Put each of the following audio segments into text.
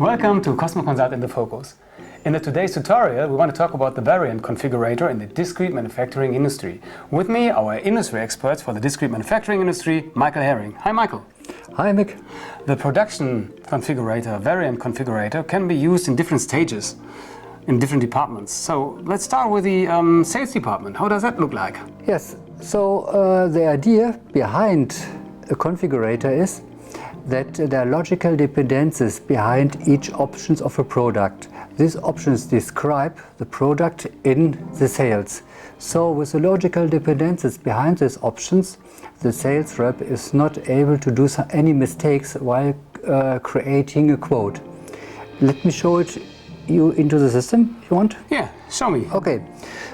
Welcome to Cosmo Consult in the Focus. In today's tutorial, we want to talk about the variant configurator in the discrete manufacturing industry. With me, our industry experts for the discrete manufacturing industry, Michael Herring. Hi, Michael. Hi, Mick. The production configurator, variant configurator, can be used in different stages, in different departments. So let's start with the sales department. How does that look like? Yes, so the idea behind a configurator is that there are logical dependencies behind each options of a product. These options describe the product in the sales. So with the logical dependencies behind these options, the sales rep is not able to do any mistakes while creating a quote. Let me show it you into the system, if you want? Yeah, show me. Okay,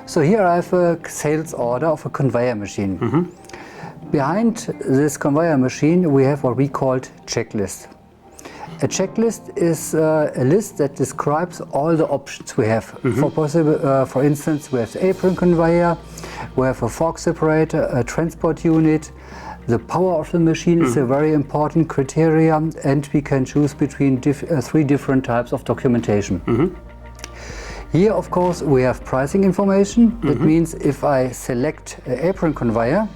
so here I have a sales order of a conveyor machine. Behind this conveyor machine we have what we call checklist. A checklist is a list that describes all the options we have. For instance, we have the apron conveyor, we have a fork separator, a transport unit. The power of the machine is a very important criterion, and we can choose between three different types of documentation. Here, of course, we have pricing information. That means if I select an apron conveyor,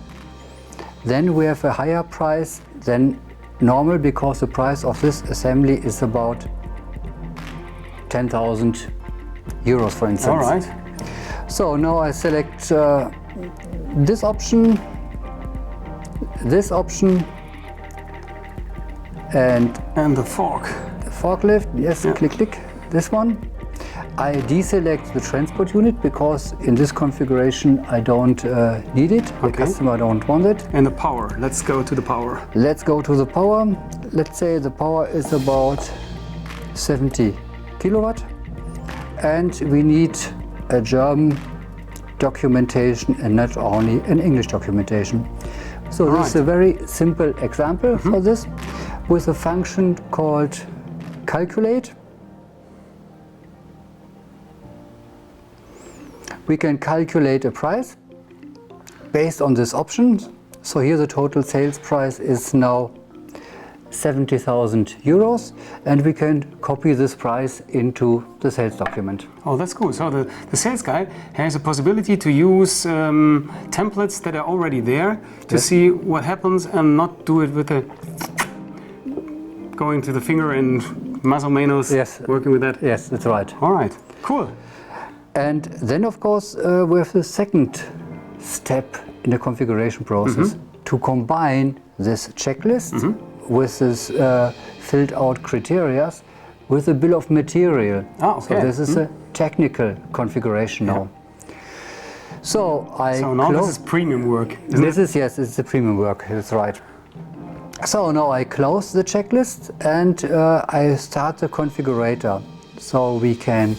then we have a higher price than normal because the price of this assembly is about 10,000 euros, for instance. All right. So now I select this option, and the fork. the forklift. Yes, click, click. This one. I deselect the transport unit because in this configuration I don't need it. The customer don't want it. And the power. Let's go to the power. Let's go to the power. Let's say the power is about 70 kilowatt, and we need a German documentation and not only an English documentation. So this is a very simple example for this, with a function called calculate. We can calculate a price based on this option. So here the total sales price is now 70,000 euros, and we can copy this price into the sales document. Oh, that's cool. So the sales guy has a possibility to use templates that are already there to see what happens and not do it with the going to the finger and más o menos working with that. Yes, that's right. All right, cool. And then, of course, we have the second step in the configuration process to combine this checklist with this filled out criteria with a bill of material. So this is a technical configuration now. So now this is premium work, isn't it? Yes, it's the premium work, that's right. So now I close the checklist and I start the configurator. So we can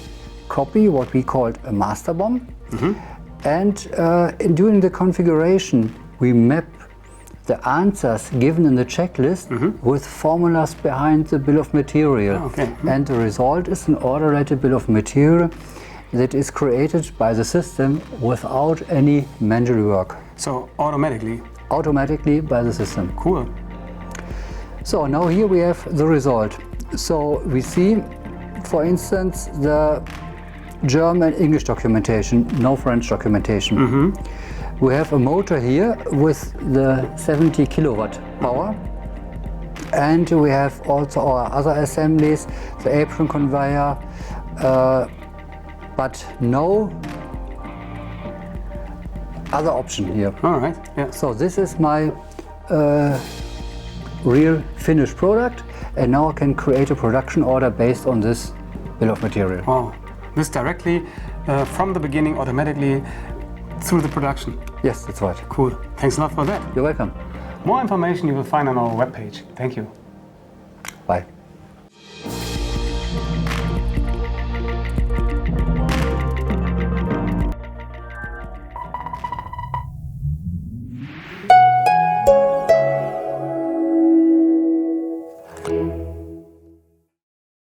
copy what we called a master bomb, and during the configuration we map the answers given in the checklist with formulas behind the bill of material. And the result is an order-rated bill of material that is created by the system without any manual work. So automatically? Automatically by the system. Cool. So now here we have the result. So we see, for instance, the German and English documentation, no French documentation. We have a motor here with the 70 kilowatt power, and we have also our other assemblies, the apron conveyor, but no other option here. All right. Yeah. So this is my real finished product, and now I can create a production order based on this bill of material. Wow. This directly from the beginning automatically through the production. Yes, that's right. Cool. Thanks a lot for that. You're welcome. More information you will find on our webpage. Thank you. Bye.